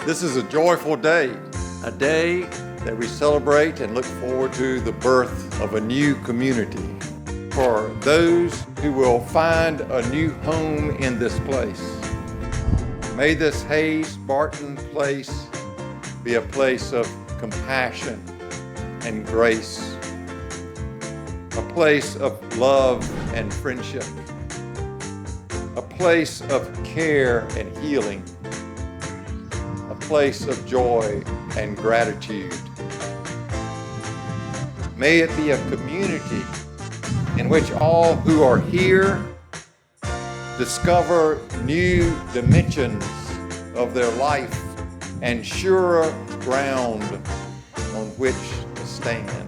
This is a joyful day, a day that we celebrate and look forward to the birth of a new community for those who will find a new home in this place. May this Hayes Barton place be a place of compassion and grace, a place of love and friendship, a place of care and healing, a place of joy and gratitude. May it be a community in which all who are here discover new dimensions of their life and surer ground on which to stand.